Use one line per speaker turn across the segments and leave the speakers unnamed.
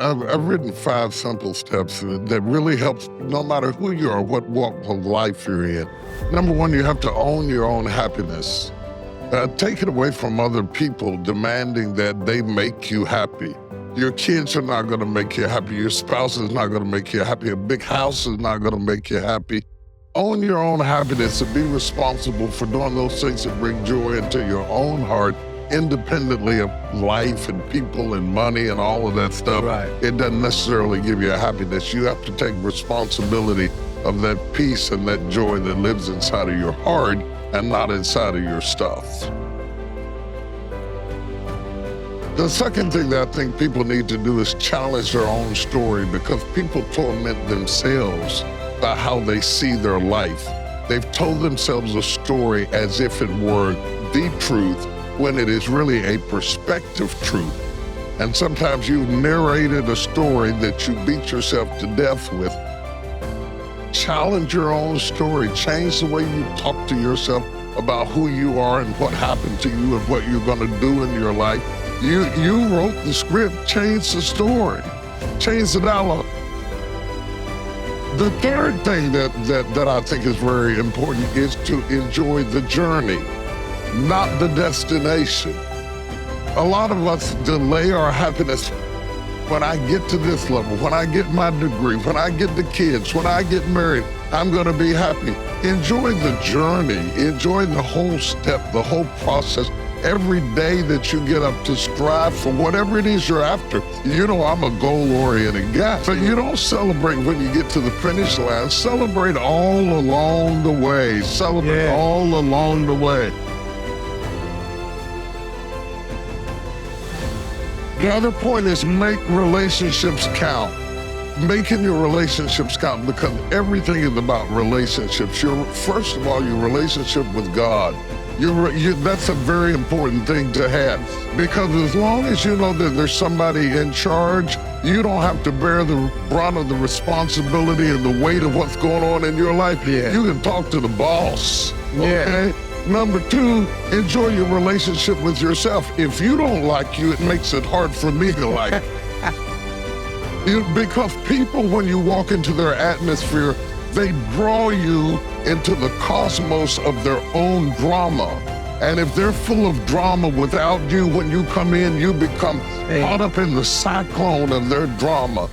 I've written 5 simple steps that really helps no matter who you are, what walk of life you're in. Number 1, you have to own your own happiness. Take it away from other people demanding that they make you happy. Your kids are not going to make you happy. Your spouse is not going to make you happy. A big house is not going to make you happy. Own your own happiness and be responsible for doing those things that bring joy into your own heart, independently of life and people and money and all of that stuff.
Right.
It doesn't necessarily give you a happiness. You have to take responsibility of that peace and that joy that lives inside of your heart and not inside of your stuff. The second thing that I think people need to do is challenge their own story, because people torment themselves by how they see their life. They've told themselves a story as if it were the truth, when it is really a perspective truth. And sometimes you've narrated a story that you beat yourself to death with. Challenge your own story. Change the way you talk to yourself about who you are and what happened to you and what you're going to do in your life. You wrote the script. Change the story. Change the dialogue. The third thing that I think is very important is to enjoy the journey, not the destination. A lot of us delay our happiness. When I get to this level, when I get my degree, when I get the kids, when I get married, I'm going to be happy. Enjoy the journey. Enjoy the whole step, the whole process. Every day that you get up to strive for whatever it is you're after. You know, I'm a goal-oriented guy, so you don't celebrate when you get to the finish line. Celebrate all along the way. Celebrate all along the way. The other point is make relationships count. Making your relationships count, because everything is about relationships. First of all, your relationship with God. That's a very important thing to have, because as long as you know that there's somebody in charge, you don't have to bear the brunt of the responsibility and the weight of what's going on in your life.
Yeah.
You can talk to the boss, okay?
Yeah.
Number 2, enjoy your relationship with yourself. If you don't like you, it makes it hard for me to like you. Because people, when you walk into their atmosphere, they draw you into the cosmos of their own drama. And if they're full of drama without you, when you come in, you become caught up in the cyclone of their drama.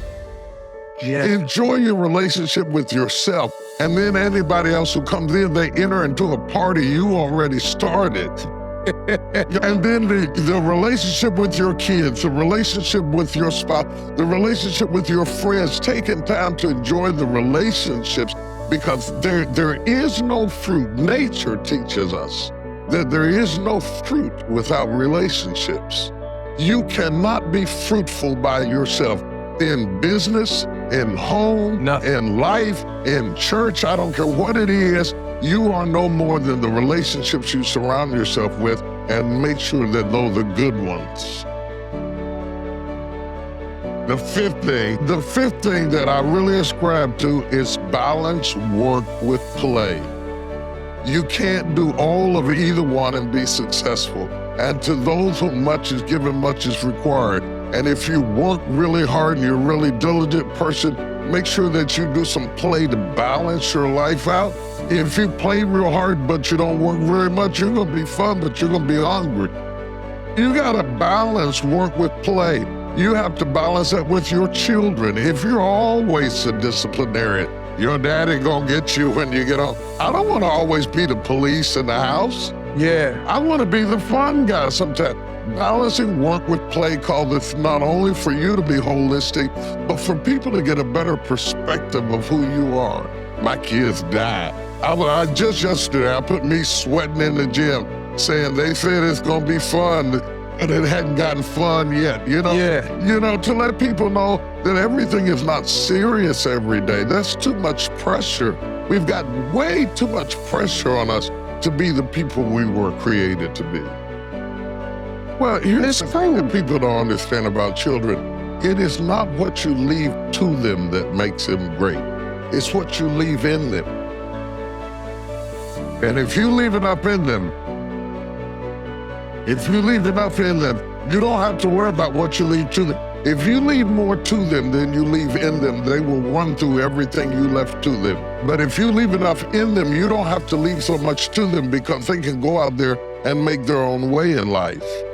Yes.
Enjoy your relationship with yourself. And then anybody else who comes in, they enter into a party you already started. And then the relationship with your kids, the relationship with your spouse, the relationship with your friends, taking time to enjoy the relationships, because there is no fruit. Nature teaches us that there is no fruit without relationships. You cannot be fruitful by yourself in business, in home, in life, in church. I don't care what it is. You are no more than the relationships you surround yourself with, and make sure that those are good ones. The fifth thing that I really ascribe to is balance work with play. You can't do all of either one and be successful. And to those whom much is given, much is required. And if you work really hard and you're a really diligent person, make sure that you do some play to balance your life out. If you play real hard but you don't work very much, you're going to be fun, but you're going to be hungry. You got to balance work with play. You have to balance that with your children. If you're always a disciplinarian, your daddy going to get you when you get home. I don't want to always be the police in the house.
Yeah.
I want to be the fun guy sometimes. Balancing work with play called this not only for you to be holistic, but for people to get a better perspective of who you are. My kids died. Just yesterday, I put me sweating in the gym, saying they said it's gonna be fun, and it hadn't gotten fun yet, you know?
Yeah.
You know, to let people know that everything is not serious every day. That's too much pressure. We've got way too much pressure on us to be the people we were created to be. Well, here's the thing that people don't understand about children. It is not what you leave to them that makes them great. It's what you leave in them. And if you leave enough in them, you don't have to worry about what you leave to them. If you leave more to them than you leave in them, they will run through everything you left to them. But if you leave enough in them, you don't have to leave so much to them because they can go out there and make their own way in life.